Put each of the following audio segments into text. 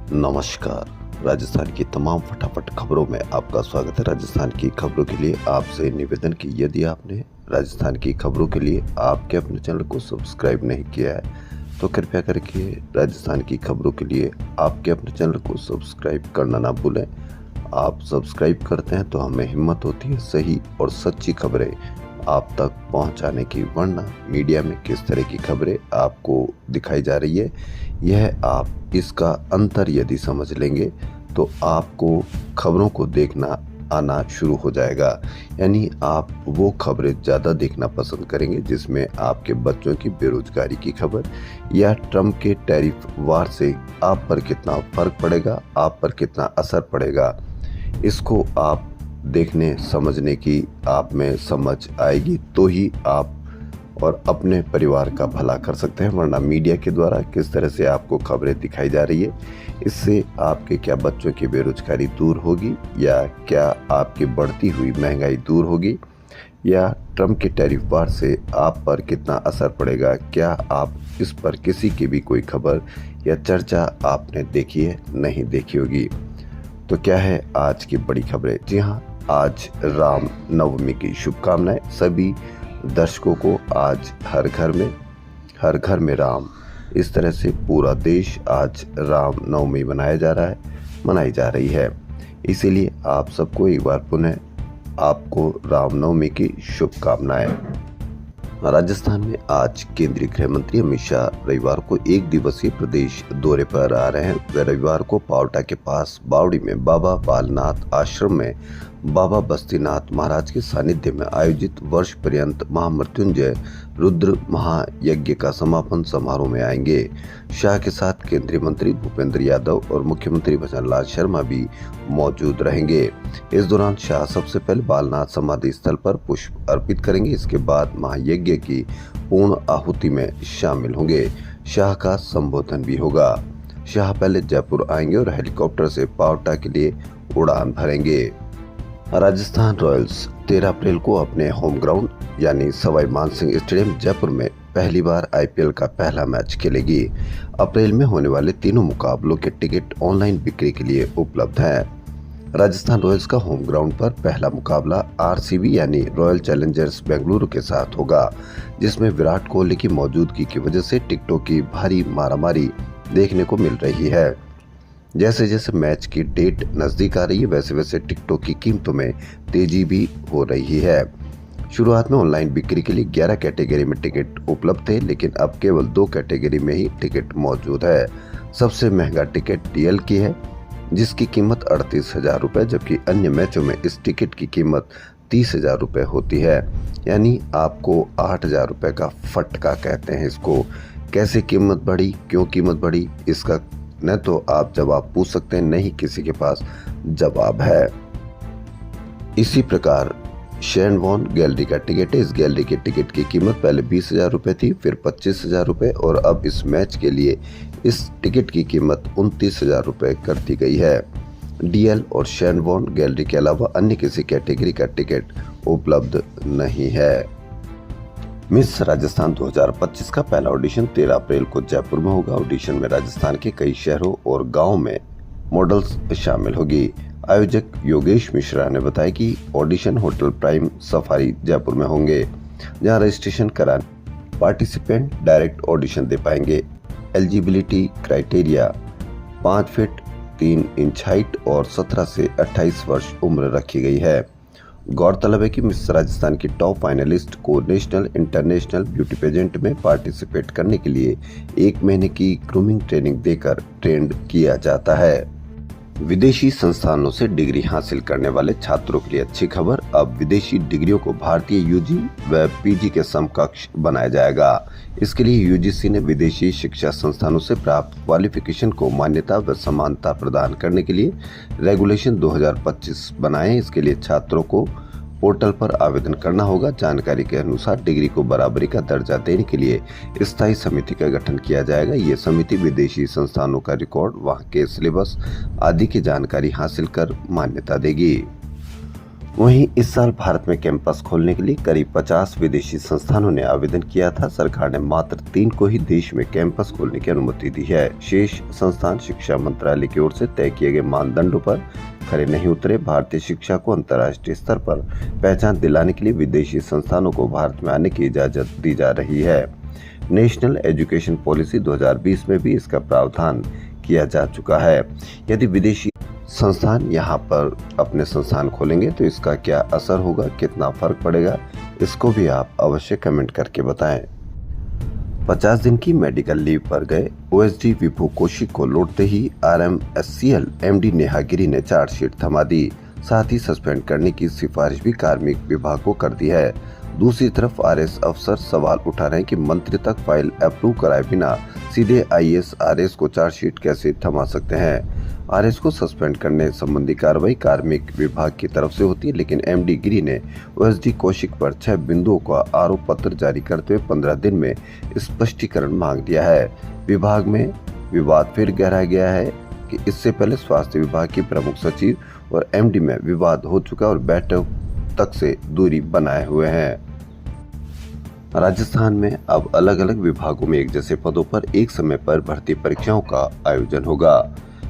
नमस्कार। राजस्थान की तमाम फटाफट खबरों में आपका स्वागत है। राजस्थान की खबरों के लिए आपसे निवेदन कि यदि आपने राजस्थान की खबरों के लिए आपके अपने चैनल को सब्सक्राइब नहीं किया है तो कृपया करके राजस्थान की खबरों के लिए आपके अपने चैनल को सब्सक्राइब करना ना भूलें। आप सब्सक्राइब करते हैं तो हमें हिम्मत होती है सही और सच्ची खबरें आप तक पहुंचाने की, वरना मीडिया में किस तरह की खबरें आपको दिखाई जा रही है, यह आप इसका अंतर यदि समझ लेंगे तो आपको खबरों को देखना आना शुरू हो जाएगा। यानी आप वो खबरें ज़्यादा देखना पसंद करेंगे जिसमें आपके बच्चों की बेरोजगारी की खबर या ट्रम्प के टैरिफ वार से आप पर कितना फर्क पड़ेगा, आप पर कितना असर पड़ेगा, इसको आप देखने समझने की आप में समझ आएगी तो ही आप और अपने परिवार का भला कर सकते हैं, वरना मीडिया के द्वारा किस तरह से आपको खबरें दिखाई जा रही है, इससे आपके क्या बच्चों की बेरोजगारी दूर होगी या क्या आपकी बढ़ती हुई महंगाई दूर होगी या ट्रम्प के टैरिफ वार से आप पर कितना असर पड़ेगा, क्या आप इस पर किसी की भी कोई खबर या चर्चा आपने देखी है, नहीं देखी होगी। तो क्या है आज की बड़ी खबरें? जी हाँ, आज राम नवमी की शुभकामनाएं सभी दर्शकों को। आज हर घर में राम, इस तरह से पूरा देश आज राम नवमी मनाई जा रही है। इसीलिए आप सबको एक बार पुनः आपको राम नवमी की शुभकामनाएं। राजस्थान में आज केंद्रीय गृह मंत्री अमित शाह रविवार को एक दिवसीय प्रदेश दौरे पर आ रहे हैं। वे रविवार को पावटा के पास बावड़ी में बाबा बालनाथ आश्रम में बाबा बस्तीनाथ महाराज के सानिध्य में आयोजित वर्ष पर्यंत महामृत्युंजय रुद्र महायज्ञ का समापन समारोह में आएंगे। शाह के साथ केंद्रीय मंत्री भूपेंद्र यादव और मुख्यमंत्री भजनलाल शर्मा भी मौजूद रहेंगे। इस दौरान शाह सबसे पहले बालनाथ समाधि स्थल पर पुष्प अर्पित करेंगे। इसके बाद महायज्ञ की पूर्ण आहुति में शामिल होंगे। शाह का संबोधन भी होगा। शाह पहले जयपुर आएंगे और हेलीकॉप्टर से पावटा के लिए उड़ान भरेंगे। राजस्थान रॉयल्स 13 अप्रैल को अपने होम ग्राउंड यानी सवाई मानसिंह स्टेडियम जयपुर में पहली बार आईपीएल का पहला मैच खेलेगी। अप्रैल में होने वाले तीनों मुकाबलों के टिकट ऑनलाइन बिक्री के लिए उपलब्ध हैं। राजस्थान रॉयल्स का होम ग्राउंड पर पहला मुकाबला आरसीबी यानी रॉयल चैलेंजर्स बेंगलुरु के साथ होगा, जिसमें विराट कोहली की मौजूदगी की वजह से टिकटों की भारी मारामारी देखने को मिल रही है। जैसे जैसे मैच की डेट नजदीक आ रही है वैसे वैसे टिकटों की कीमतों में तेजी भी हो रही है। शुरुआत में ऑनलाइन बिक्री के लिए 11 कैटेगरी में टिकट उपलब्ध थे, लेकिन अब केवल 2 कैटेगरी में ही टिकट मौजूद है। सबसे महंगा टिकट डीएल की है जिसकी कीमत 38,000 रुपये, जबकि अन्य मैचों में इस टिकट की कीमत 30,000 रुपये होती है। यानी आपको 8,000 रुपये का फटका कहते हैं इसको। कैसे कीमत बढ़ी, क्यों कीमत बढ़ी, इसका न तो आप जवाब पूछ सकते हैं, नहीं किसी के पास जवाब है। इसी प्रकार शेन वॉन गैलरी का टिकट है। इस गैलरी के टिकट की कीमत पहले 20,000 रुपये थी, फिर 25,000 रुपये और अब इस मैच के लिए इस टिकट की कीमत 29,000 रुपये कर दी गई है। डीएल और शेन वॉन गैलरी के अलावा अन्य किसी कैटेगरी का टिकट उपलब्ध नहीं है। मिस राजस्थान 2025 का पहला ऑडिशन 13 अप्रैल को जयपुर में होगा। ऑडिशन में राजस्थान के कई शहरों और गांवों में मॉडल्स शामिल होगी। आयोजक योगेश मिश्रा ने बताया कि audition hotel prime safari Jaipur में होंगे, जहां रजिस्ट्रेशन कराने पार्टिसिपेंट डायरेक्ट ऑडिशन दे पाएंगे। Eligibility criteria 5 feet 3 inch height और 17 से 28 वर्ष उम्र रखी गई है। गौरतलब है कि मिस राजस्थान की टॉप फाइनलिस्ट को नेशनल इंटरनेशनल ब्यूटी पेजेंट में पार्टिसिपेट करने के लिए 1 महीने की ग्रूमिंग ट्रेनिंग देकर ट्रेंड किया जाता है। विदेशी संस्थानों से डिग्री हासिल करने वाले छात्रों के लिए अच्छी खबर, अब विदेशी डिग्रियों को भारतीय यूजी व पीजी के समकक्ष बनाया जाएगा। इसके लिए यूजीसी ने विदेशी शिक्षा संस्थानों से प्राप्त क्वालिफिकेशन को मान्यता व समानता प्रदान करने के लिए रेगुलेशन 2025 बनाए। इसके लिए छात्रों को पोर्टल पर आवेदन करना होगा। जानकारी के अनुसार डिग्री को बराबरी का दर्जा देने के लिए स्थायी समिति का गठन किया जाएगा। ये समिति विदेशी संस्थानों का रिकॉर्ड, वहां के सिलेबस आदि की जानकारी हासिल कर मान्यता देगी। वहीं इस साल भारत में कैंपस खोलने के लिए करीब 50 विदेशी संस्थानों ने आवेदन किया था। सरकार ने मात्र 3 को ही देश में कैंपस खोलने की अनुमति दी है। शेष संस्थान शिक्षा मंत्रालय की ओर से तय किए गए मानदंडों पर खरे नहीं उतरे। भारतीय शिक्षा को अंतर्राष्ट्रीय स्तर पर पहचान दिलाने के लिए विदेशी संस्थानों को भारत में आने की इजाजत दी जा रही है। नेशनल एजुकेशन पॉलिसी 2020 में भी इसका प्रावधान किया जा चुका है। यदि विदेशी संस्थान यहाँ पर अपने संस्थान खोलेंगे तो इसका क्या असर होगा, कितना फर्क पड़ेगा, इसको भी आप अवश्य कमेंट करके बताएं। 50 दिन की मेडिकल लीव पर गए ओएसडी विभू कौशिक को लौटते ही आरएमएससीएल एमडी नेहा गिरी ने चार्जशीट थमा दी। साथ ही सस्पेंड करने की सिफारिश भी कार्मिक विभाग को कर दी है। दूसरी तरफ आरएस अफसर सवाल उठा रहे हैं कि मंत्री तक फाइल अप्रूव कराए बिना सीधे आईएएस आरएस को चार्जशीट कैसे थमा सकते हैं। आरएस को सस्पेंड करने संबंधी कार्रवाई कार्मिक विभाग की तरफ से होती है, लेकिन एमडी गिरी ने ओएसडी कौशिक पर 6 बिंदुओं का आरोप पत्र जारी करते हुए 15 दिन में स्पष्टीकरण मांग दिया है। विभाग में विवाद फिर गहराया गया है कि इससे पहले स्वास्थ्य विभाग की प्रमुख सचिव और एमडी में विवाद हो चुका और बैठक तक से दूरी बनाए हुए हैं। राजस्थान में अब अलग अलग विभागों में एक जैसे पदों पर एक समय पर भर्ती परीक्षाओं का आयोजन होगा।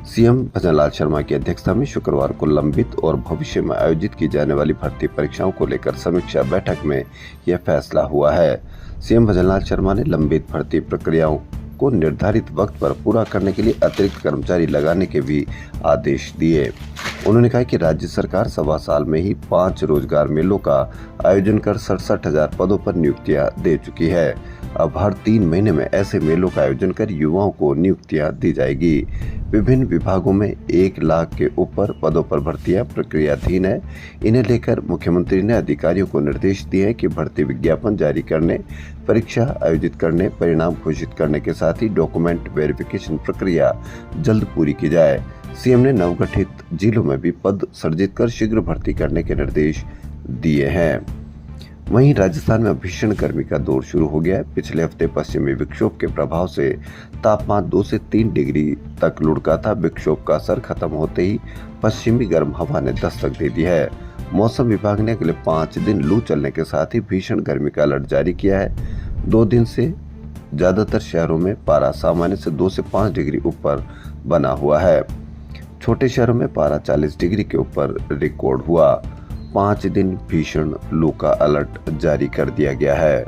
सीएम भजनलाल शर्मा की अध्यक्षता में शुक्रवार को लंबित और भविष्य में आयोजित की जाने वाली भर्ती परीक्षाओं को लेकर समीक्षा बैठक में यह फैसला हुआ है। सीएम भजनलाल शर्मा ने लंबित भर्ती प्रक्रियाओं को निर्धारित वक्त पर पूरा करने के लिए अतिरिक्त कर्मचारी लगाने के भी आदेश दिए। उन्होंने कहा कि राज्य सरकार 1.25 साल में ही 5 रोजगार मेलों का आयोजन कर 67,000 पदों पर नियुक्तियां दे चुकी है। अब हर 3 महीने में ऐसे मेलों का आयोजन कर युवाओं को नियुक्तियां दी जाएगी। विभिन्न विभागों में 1 लाख के ऊपर पदों पर भर्तियां प्रक्रियाधीन है। इन्हें लेकर मुख्यमंत्री ने अधिकारियों को निर्देश दिए हैं कि भर्ती विज्ञापन जारी करने, परीक्षा आयोजित करने, परिणाम घोषित करने के साथ ही डॉक्यूमेंट वेरिफिकेशन प्रक्रिया जल्द पूरी की जाए। सीएम ने नवगठित जिलों में भी पद सृजित कर शीघ्र भर्ती करने के निर्देश दिए हैं। वहीं राजस्थान में भीषण गर्मी का दौर शुरू हो गया है। पिछले हफ्ते पश्चिमी विक्षोभ के प्रभाव से तापमान 2 से 3 डिग्री तक लुढ़का था। विक्षोभ का असर खत्म होते ही पश्चिमी गर्म हवा ने दस्तक दे दी है। मौसम विभाग ने अगले 5 दिन लू चलने के साथ ही भीषण गर्मी का अलर्ट जारी किया है। 2 दिन से ज्यादातर शहरों में पारा सामान्य से 2 से 5 डिग्री ऊपर बना हुआ है। छोटे शहरों में पारा 40 डिग्री के ऊपर रिकॉर्ड हुआ। 5 दिन भीषण लू का अलर्ट जारी कर दिया गया है।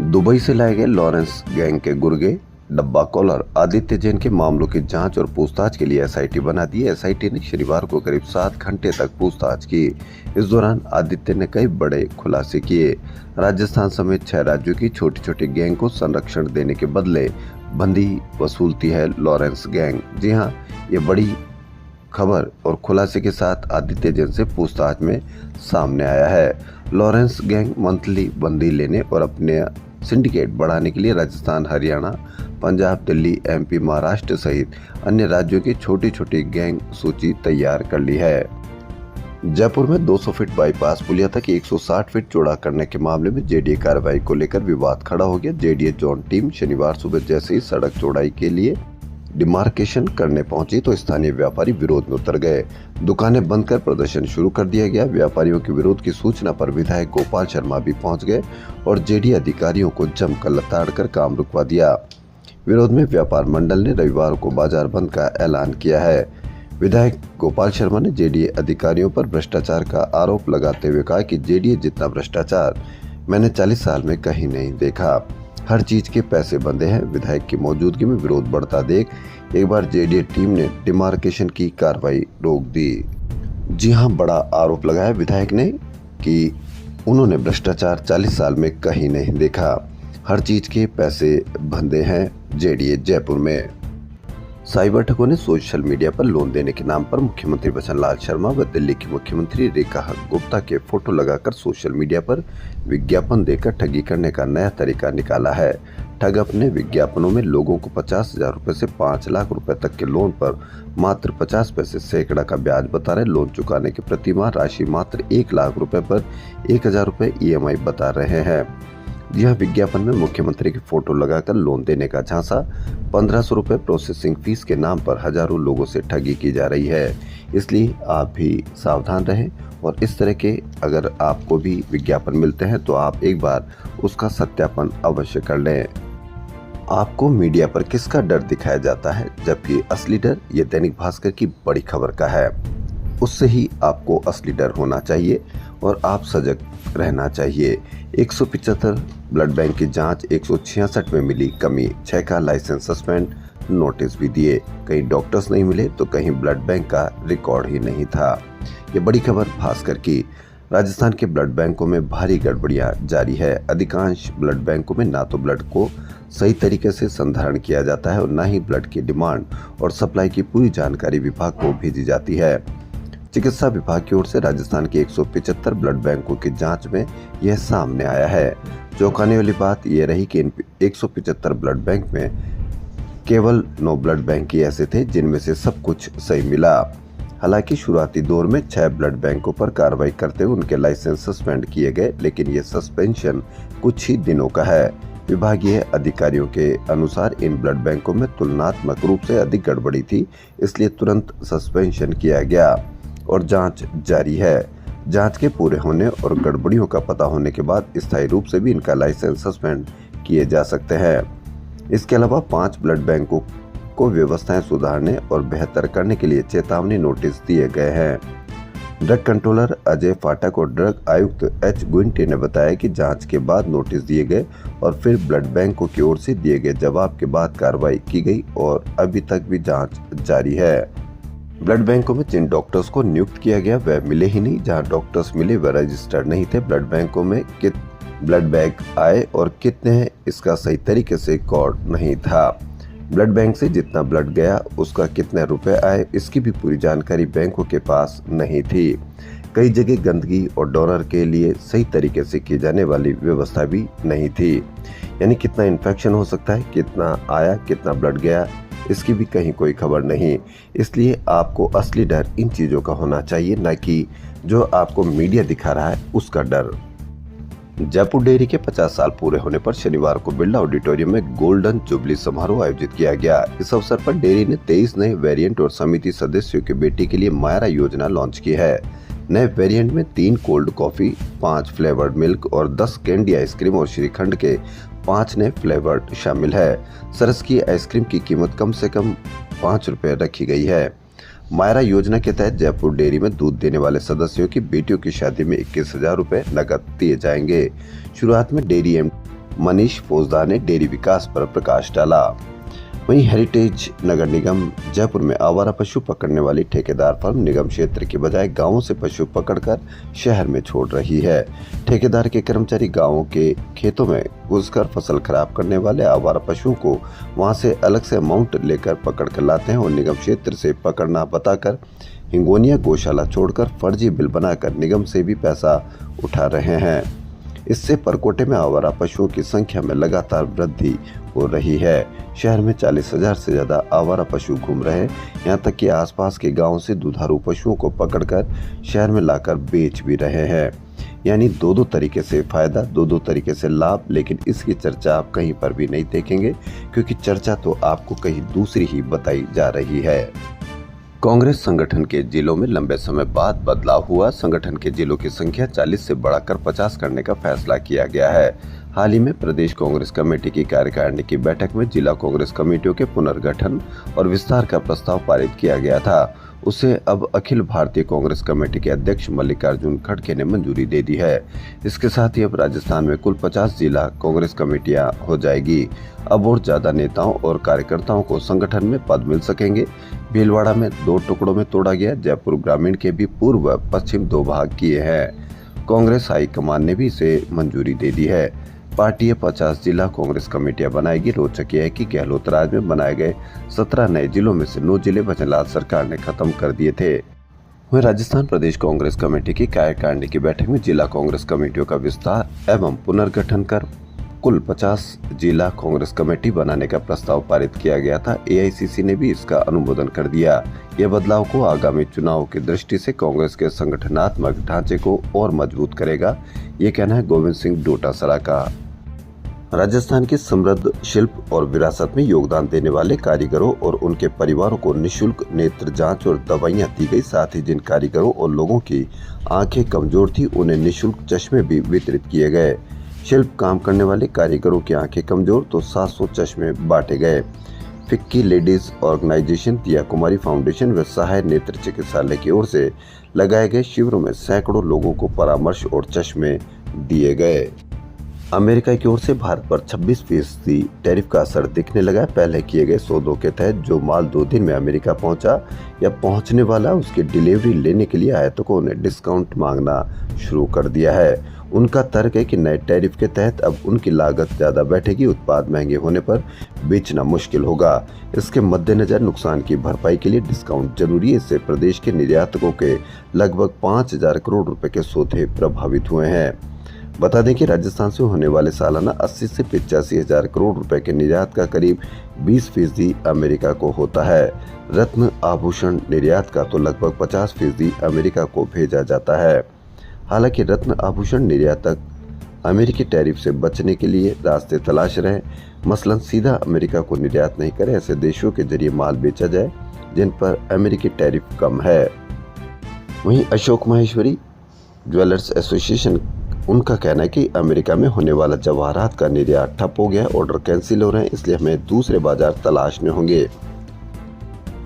दुबई से लाए गए लॉरेंस गैंग के गुर्गे, डब्बा कॉलर आदित्य जैन के मामलों की जांच और पूछताछ के लिए एसआईटी बना दी। एसआईटी ने शनिवार को करीब 7 घंटे तक पूछताछ की। इस दौरान आदित्य ने कई बड़े खुलासे किए। राजस्थान समेत 6 राज्यों की छोटी छोटी गैंग को संरक्षण देने के बदले बंदी वसूलती है लॉरेंस गैंग। जी हाँ, ये बड़ी खबर और खुलासे के साथ आदित्य जैन से पूछताछ में सामने आया है। लॉरेंस गैंग मंथली बंदी लेने और अपने सिंडिकेट बढ़ाने के लिए राजस्थान, हरियाणा, पंजाब, दिल्ली, एमपी, महाराष्ट्र सहित अन्य राज्यों की छोटी छोटी गैंग सूची तैयार कर ली है। जयपुर में 200 फीट बाईपास पुलिया तक 160 फीट चौड़ा करने के मामले में जेडीए कार्रवाई को लेकर विवाद खड़ा हो गया। जेडीए जोन टीम शनिवार सुबह जैसे ही सड़क चौड़ाई के लिए डिमार्केशन करने पहुंची तो स्थानीय व्यापारी विरोध में उतर गए। दुकानें बंद कर प्रदर्शन शुरू कर दिया गया। व्यापारियों के विरोध की सूचना पर विधायक गोपाल शर्मा भी पहुंच गए और जेडीए अधिकारियों को जमकर लताड़कर काम रुकवा दिया। विरोध में व्यापार मंडल ने रविवार को बाजार बंद का ऐलान किया है। विधायक गोपाल शर्मा ने जेडीए अधिकारियों पर भ्रष्टाचार का आरोप लगाते हुए कहा कि जेडीए जितना भ्रष्टाचार मैंने 40 साल में कहीं नहीं देखा। हर चीज के पैसे बंधे हैं। विधायक की मौजूदगी में विरोध बढ़ता देख एक बार जेडीए टीम ने डिमार्केशन की कार्रवाई रोक दी। जी हां, बड़ा आरोप लगाया विधायक ने कि उन्होंने भ्रष्टाचार 40 साल में कहीं नहीं देखा। हर चीज के पैसे बंधे हैं जेडीए जयपुर में। साइबर ठगों ने सोशल मीडिया पर लोन देने के नाम पर मुख्यमंत्री भजनलाल शर्मा व दिल्ली की मुख्यमंत्री रेखा गुप्ता के फोटो लगाकर सोशल मीडिया पर विज्ञापन देकर ठगी करने का नया तरीका निकाला है। ठग अपने विज्ञापनों में लोगों को 50,000 रुपए से 5 लाख रुपए तक के लोन पर मात्र 50 पैसे सैकड़ा का ब्याज बता रहे। लोन चुकाने की प्रतिमाह राशि मात्र 1 लाख रुपए पर 1,000 रुपए EMI बता रहे हैं। यह विज्ञापन में मुख्यमंत्री की फोटो लगाकर लोन देने का झांसा, 1500 रुपए प्रोसेसिंग फीस के नाम पर हजारों लोगों से ठगी की जा रही है। इसलिए आप भी सावधान रहें और इस तरह के अगर आपको भी विज्ञापन मिलते हैं तो आप एक बार उसका सत्यापन अवश्य कर लें। आपको मीडिया पर किसका डर दिखाया जाता है जबकि असली डर ये दैनिक भास्कर की बड़ी खबर का है। उससे ही आपको असली डर होना चाहिए और आप सजग रहना चाहिए। 175 ब्लड बैंक की जांच, 166 में मिली कमी, 6 का लाइसेंस सस्पेंड, नोटिस भी दिए। कहीं डॉक्टर्स नहीं मिले तो कहीं ब्लड बैंक का रिकॉर्ड ही नहीं था। ये बड़ी खबर भास्कर की। राजस्थान के ब्लड बैंकों में भारी गड़बड़ियां जारी है। अधिकांश ब्लड बैंकों में ना तो ब्लड को सही तरीके से संधारण किया जाता है और न ही ब्लड की डिमांड और सप्लाई की पूरी जानकारी विभाग को भेजी जाती है। चिकित्सा विभाग की ओर से राजस्थान के 175 ब्लड बैंकों की जांच में यह सामने आया है। चौंकाने वाली बात यह रही कि इन 175 ब्लड बैंक में केवल 9 ब्लड बैंक ही ऐसे थे जिनमें से सब कुछ सही मिला। हालांकि शुरुआती दौर में 6 ब्लड बैंकों पर कार्रवाई करते हुए उनके लाइसेंस सस्पेंड किए गए, लेकिन ये सस्पेंशन कुछ ही दिनों का है। विभागीय अधिकारियों के अनुसार इन ब्लड बैंकों में तुलनात्मक रूप से अधिक गड़बड़ी थी, इसलिए तुरंत सस्पेंशन किया गया और जांच जारी है। जांच के पूरे होने और गड़बड़ियों का पता होने के बाद स्थायी रूप से भी इनका लाइसेंस सस्पेंड किए जा सकते हैं। इसके अलावा 5 ब्लड बैंकों को व्यवस्थाएं सुधारने और बेहतर करने के लिए चेतावनी नोटिस दिए गए हैं। ड्रग कंट्रोलर अजय फाटक और ड्रग आयुक्त एच गुइंटे ने बताया कि जांच के बाद नोटिस दिए गए और फिर ब्लड बैंकों की ओर से दिए गए जवाब के बाद कार्रवाई की गई और अभी तक भी जांच जारी है। ब्लड बैंकों में जिन डॉक्टर्स को नियुक्त किया गया वह मिले ही नहीं। जहां डॉक्टर्स मिले वह रजिस्टर्ड नहीं थे। ब्लड बैंकों में ब्लड बैंक आए और कितने हैं इसका सही तरीके से रिकॉर्ड नहीं था। ब्लड बैंक से जितना ब्लड गया उसका कितने रुपए आए इसकी भी पूरी जानकारी बैंकों के पास नहीं थी। कई जगह गंदगी और डोनर के लिए सही तरीके से की जाने वाली व्यवस्था भी नहीं थी। यानी कितना इन्फेक्शन हो सकता है, कितना आया, कितना ब्लड गया, इसकी भी कहीं कोई खबर नहीं। इसलिए आपको असली डर इन चीजों का होना चाहिए, न कि जो आपको मीडिया दिखा रहा है उसका डर। जयपुर डेयरी के 50 साल पूरे होने पर शनिवार को बिरला ऑडिटोरियम में गोल्डन जुबली समारोह आयोजित किया गया। इस अवसर पर डेयरी ने 23 नए वेरिएंट और समिति सदस्यों की बेटी के लिए मायरा योजना लॉन्च की है। नए वेरिएंट में 3 कोल्ड कॉफी, 5 फ्लेवर्ड मिल्क और 10 कैंडी आइसक्रीम और श्रीखंड के 5 नए फ्लेवर्ड शामिल है। सरस की आइसक्रीम की कीमत कम से कम 5 रुपए रखी गई है। मायरा योजना के तहत जयपुर डेयरी में दूध देने वाले सदस्यों की बेटियों की शादी में 21,000 रुपए नकद दिए जाएंगे। शुरुआत में डेयरी एमडी मनीष फौजदार ने डेयरी विकास पर प्रकाश डाला। वहीं हेरिटेज नगर निगम जयपुर में आवारा पशु पकड़ने वाली ठेकेदार फर्म निगम क्षेत्र के बजाय गांवों से पशु पकड़कर शहर में छोड़ रही है। ठेकेदार के कर्मचारी गांवों के खेतों में घुसकर फसल खराब करने वाले आवारा पशुओं को वहां से अलग से अमाउंट लेकर पकड़ कर लाते हैं और निगम क्षेत्र से पकड़ना बताकर हिंगोनिया गौशाला छोड़कर फर्जी बिल बनाकर निगम से भी पैसा उठा रहे हैं। इससे परकोटे में आवारा पशुओं की संख्या में लगातार वृद्धि हो रही है। शहर में 40,000 से ज्यादा आवारा पशु घूम रहे हैं। यहाँ तक कि आसपास के गांव से दुधारू पशुओं को पकड़कर शहर में लाकर बेच भी रहे हैं। यानी दो तरीके से फायदा, दो तरीके से लाभ, लेकिन इसकी चर्चा आप कहीं पर भी नहीं देखेंगे क्योंकि चर्चा तो आपको कहीं दूसरी ही बताई जा रही है। कांग्रेस संगठन के जिलों में लंबे समय बाद बदलाव हुआ। संगठन के जिलों की संख्या 40 से बढ़ाकर 50 करने का फैसला किया गया है। हाल ही में प्रदेश कांग्रेस कमेटी की कार्यकारिणी की बैठक में जिला कांग्रेस कमेटियों के पुनर्गठन और विस्तार का प्रस्ताव पारित किया गया था। उसे अब अखिल भारतीय कांग्रेस कमेटी के अध्यक्ष मल्लिकार्जुन खड़गे ने मंजूरी दे दी है। इसके साथ ही अब राजस्थान में कुल 50 जिला कांग्रेस कमेटियां हो जाएगी। अब और ज्यादा नेताओं और कार्यकर्ताओं को संगठन में पद मिल सकेंगे। भीलवाड़ा में 2 टुकड़ों में तोड़ा गया। जयपुर ग्रामीण के भी पूर्व पश्चिम 2 भाग किए हैं। कांग्रेस हाईकमान ने भी इसे मंजूरी दे दी है। पार्टी 50 जिला कांग्रेस कमेटियां बनाएगी। रोचक यह है कि गहलोत राज में बनाए गए 17 नए जिलों में से 9 जिले भजनलाल सरकार ने खत्म कर दिए थे। वहीं राजस्थान प्रदेश कांग्रेस कमेटी की कार्यकारिणी की बैठक में जिला कांग्रेस कमेटियों का विस्तार एवं पुनर्गठन कर कुल 50 जिला कांग्रेस कमेटी बनाने का प्रस्ताव पारित किया गया था। एआईसीसी ने भी इसका अनुमोदन कर दिया। यह बदलाव को आगामी चुनाव की दृष्टि से कांग्रेस के संगठनात्मक ढांचे को और मजबूत करेगा, ये कहना है गोविंद सिंह डोटासरा का। राजस्थान की समृद्ध शिल्प और विरासत में योगदान देने वाले कारीगरों और उनके परिवारों को निःशुल्क नेत्र जांच और दवाइयां दी गई। साथ ही जिन कारीगरों और लोगों की आंखें कमजोर थी उन्हें निःशुल्क चश्मे भी वितरित किए गए। शिल्प काम करने वाले कारीगरों की आंखें कमजोर तो 700 चश्मे बांटे गए। फिक्की लेडीज ऑर्गेनाइजेशन, दिया कुमारी फाउंडेशन व सहाय नेत्र चिकित्सालय की ओर से लगाए गए शिविरों में सैकड़ों लोगों को परामर्श और चश्मे दिए गए। अमेरिका की ओर से भारत पर 26% टैरिफ का असर दिखने लगा। पहले किए गए सौदों के तहत जो माल 2 दिन में अमेरिका पहुंचा या पहुंचने वाला, उसकी डिलीवरी लेने के लिए आयातकों ने डिस्काउंट मांगना शुरू कर दिया है। उनका तर्क है कि नए टैरिफ के तहत अब उनकी लागत ज्यादा बैठेगी, उत्पाद महंगे होने पर बेचना मुश्किल होगा। इसके मद्देनजर नुकसान की भरपाई के लिए डिस्काउंट जरूरी है। इससे प्रदेश के निर्यातकों के लगभग 5,000 करोड़ रुपए के सौदे प्रभावित हुए हैं। बता दें कि राजस्थान से होने वाले सालाना 80 से 85,000 करोड़ रुपए के निर्यात का करीब 20% अमेरिका को होता है। रत्न आभूषण निर्यात का तो लगभग 50% अमेरिका को भेजा जाता है। हालांकि रत्न आभूषण निर्यातक अमेरिकी टैरिफ से बचने के लिए रास्ते तलाश रहे हैं। मसलन सीधा अमेरिका को निर्यात नहीं करें, ऐसे देशों के जरिए माल बेचा जाए जिन पर अमेरिकी टैरिफ कम है। वहीं अशोक माहेश्वरी ज्वेलर्स एसोसिएशन, उनका कहना है कि अमेरिका में होने वाला जवाहरात का निर्यात ठप हो गया, ऑर्डर कैंसिल हो रहे हैं, इसलिए हमें दूसरे बाजार तलाशने होंगे।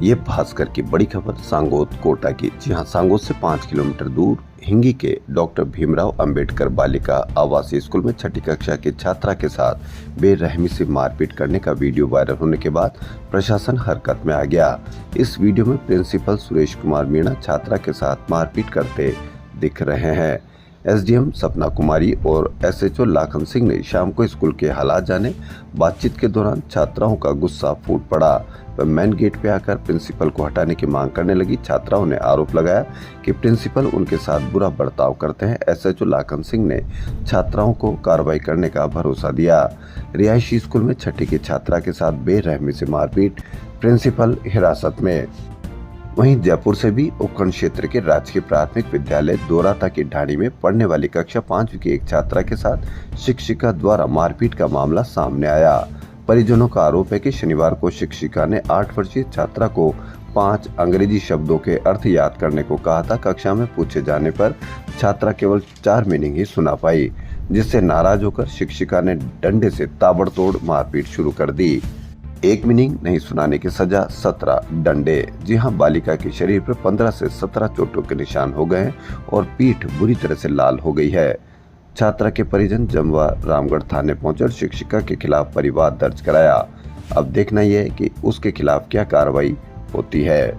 ये भास्कर की बड़ी खबर सांगोद कोटा की। जी हां, सांगोद से 5 किलोमीटर दूर हिंगी के डॉक्टर भीमराव अंबेडकर बालिका आवासीय स्कूल में 6ठी कक्षा की छात्रा के साथ बेरहमी से मारपीट करने का वीडियो वायरल होने के बाद प्रशासन हरकत में आ गया। इस वीडियो में प्रिंसिपल सुरेश कुमार मीणा छात्रा के साथ मारपीट करते दिख रहे हैं। एसडीएम सपना कुमारी और एसएचओ लाखन सिंह ने शाम को स्कूल के हालात जाने। बातचीत के दौरान छात्राओं का गुस्सा फूट पड़ा। वह मेन गेट पे आकर प्रिंसिपल को हटाने की मांग करने लगी। छात्राओं ने आरोप लगाया कि प्रिंसिपल उनके साथ बुरा बर्ताव करते हैं। एसएचओ लाखन सिंह ने छात्राओं को कार्रवाई करने का भरोसा दिया। रिहायशी स्कूल में 6ठी की छात्रा के साथ बेरहमी से मारपीट, प्रिंसिपल हिरासत में। वहीं जयपुर से भी उपखंड क्षेत्र के राजकीय प्राथमिक विद्यालय दोराता की ढाणी में पढ़ने वाली कक्षा 5वीं की एक छात्रा के साथ शिक्षिका द्वारा मारपीट का मामला सामने आया। परिजनों का आरोप है कि शनिवार को शिक्षिका ने 8 वर्षीय छात्रा को 5 अंग्रेजी शब्दों के अर्थ याद करने को कहा था। कक्षा में पूछे जाने पर छात्रा केवल 4 मीनिंग ही सुना पाई, जिससे नाराज होकर शिक्षिका ने डंडे से ताबड़तोड़ मारपीट शुरू कर दी। 1 मीनिंग नहीं सुनाने की सजा 17 डंडे। जी हां, बालिका के शरीर पर 15 से 17 चोटों के निशान हो गए हैं और पीठ बुरी तरह से लाल हो गई है। छात्रा के परिजन जमवा रामगढ़ थाने पहुंचे और शिक्षिका के खिलाफ परिवाद दर्ज कराया। अब देखना यह है कि उसके खिलाफ क्या कार्रवाई होती है।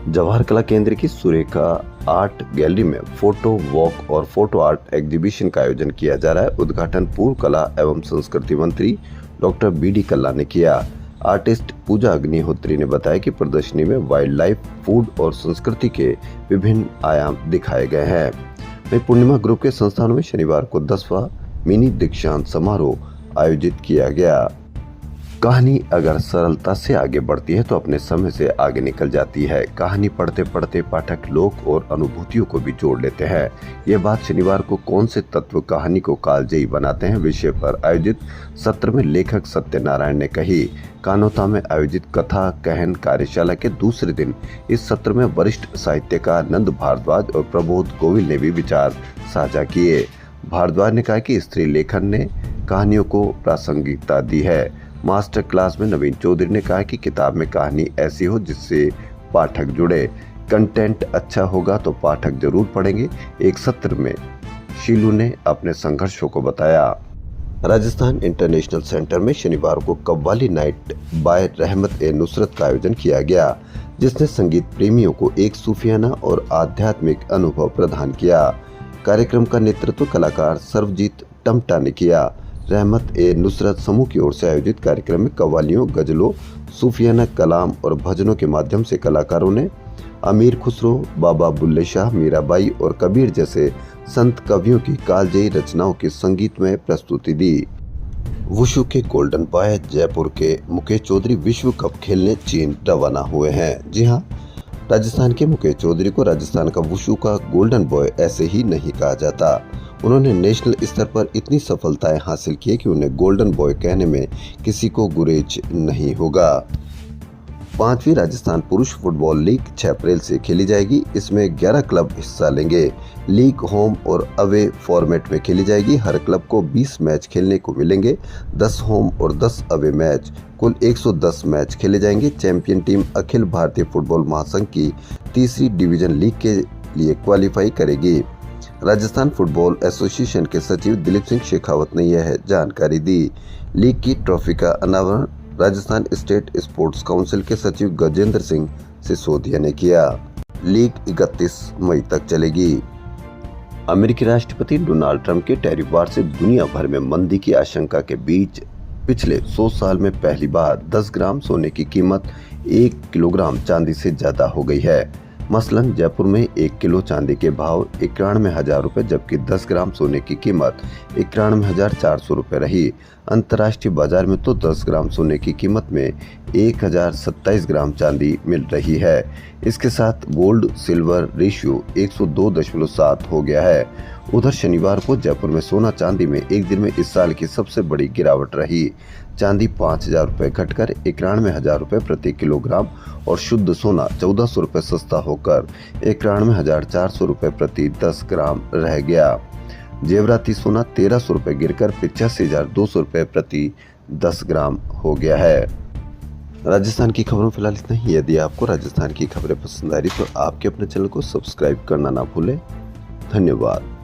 जवाहर कला केंद्र की सुरेखा आर्ट गैलरी में फोटो वॉक और फोटो आर्ट एग्जीबिशन का आयोजन किया जा रहा है। उद्घाटन पूर्व कला एवं संस्कृति मंत्री डॉक्टर बीडी कल्ला ने किया। आर्टिस्ट पूजा अग्निहोत्री ने बताया कि प्रदर्शनी में वाइल्ड लाइफ, फूड और संस्कृति के विभिन्न आयाम दिखाए गए हैं। वहीं पूर्णिमा ग्रुप के संस्थानों में शनिवार को 10वां मिनी दीक्षांत समारोह आयोजित किया गया। कहानी अगर सरलता से आगे बढ़ती है तो अपने समय से आगे निकल जाती है। कहानी पढ़ते पढ़ते पाठक लोक और अनुभूतियों को भी जोड़ लेते हैं। ये बात शनिवार को कौन से तत्व कहानी को कालजयी बनाते हैं विषय पर आयोजित सत्र में लेखक सत्यनारायण ने कही। कानोता में आयोजित कथा कहन कार्यशाला के दूसरे दिन इस सत्र में वरिष्ठ साहित्यकार नंद भारद्वाज और प्रबोध गोविल ने भी विचार साझा किए। भारद्वाज ने कहा कि स्त्री लेखन ने कहानियों को प्रासंगिकता दी है। मास्टर क्लास में नवीन चौधरी ने कहा कि किताब में कहानी ऐसी हो जिससे पाठक जुड़े। कंटेंट अच्छा होगा तो पाठक जरूर पढ़ेंगे। एक सत्र में शीलू ने अपने संघर्षों को बताया। राजस्थान इंटरनेशनल सेंटर में शनिवार को कव्वाली नाइट बाय रहमत ए नुसरत का आयोजन किया गया, जिसने संगीत प्रेमियों को एक सूफियाना और आध्यात्मिक अनुभव प्रदान किया। कार्यक्रम का नेतृत्व कलाकार सर्वजीत टमटा ने किया। रहमत ए नुसरत समूह की ओर से आयोजित कार्यक्रम में कव्वालियों, गजलों, सूफियाना कलाम और भजनों के माध्यम से कलाकारों ने अमीर खुसरो, बाबा बुल्ले शाह, मीराबाई और कबीर जैसे संत कवियों की कालजयी रचनाओं की संगीतमय प्रस्तुति दी। वुशु के गोल्डन बॉय जयपुर के मुकेश चौधरी विश्व कप खेलने चीन रवाना हुए हैं। जी हां, राजस्थान के मुकेश चौधरी को राजस्थान का वुशु का गोल्डन बॉय ऐसे ही नहीं कहा जाता। उन्होंने नेशनल स्तर पर इतनी सफलताएं हासिल की कि उन्हें गोल्डन बॉय कहने में किसी को गुरेज नहीं होगा। 5वीं राजस्थान पुरुष फुटबॉल लीग 6 अप्रैल से खेली जाएगी। इसमें 11 क्लब हिस्सा लेंगे। लीग होम और अवे फॉर्मेट में खेली जाएगी। हर क्लब को 20 मैच खेलने को मिलेंगे। 10 होम और 10 अवे मैच, कुल 110 मैच खेले जाएंगे। Champion team Akhil Bharatiya football महासंघ की तीसरी डिवीजन लीग के लिए क्वालिफाई करेगी। राजस्थान फुटबॉल एसोसिएशन के सचिव दिलीप सिंह शेखावत ने यह जानकारी दी। लीग की ट्रॉफी का अनावरण राजस्थान स्टेट स्पोर्ट्स काउंसिल के सचिव गजेंद्र सिंह सिसोदिया ने किया। लीग 31 मई तक चलेगी। अमेरिकी राष्ट्रपति डोनाल्ड ट्रंप के टैरिफ वार से दुनिया भर में मंदी की आशंका के बीच पिछले 100 साल में पहली बार 10 ग्राम सोने की कीमत 1 किलोग्राम चांदी से ज्यादा हो गई है। मसलन जयपुर में 1 किलो चांदी के भाव 91,000 रुपए, जबकि 10 ग्राम सोने की कीमत 91,400 रुपए रही। अंतर्राष्ट्रीय बाजार में तो 10 ग्राम सोने की कीमत में 1,027 ग्राम चांदी मिल रही है। इसके साथ गोल्ड सिल्वर रेशियो 102.7 हो गया है। उधर शनिवार को जयपुर में सोना चांदी में एक दिन में इस साल की सबसे बड़ी गिरावट रही। चांदी 5,000 रुपए घटकर 91,000 रुपए प्रति किलोग्राम और शुद्ध सोना 1,400 रुपए सस्ता होकर 91,400 रुपए प्रति 10 ग्राम रह गया। जेवराती सोना 1,300 रुपए गिरकर 85,200 रुपए प्रति 10 ग्राम हो गया है। राजस्थान की खबरों फिलहाल इतना ही। यदि आपको राजस्थान की खबरें पसंद आ रही तो आपके अपने चैनल को सब्सक्राइब करना ना भूलें। धन्यवाद।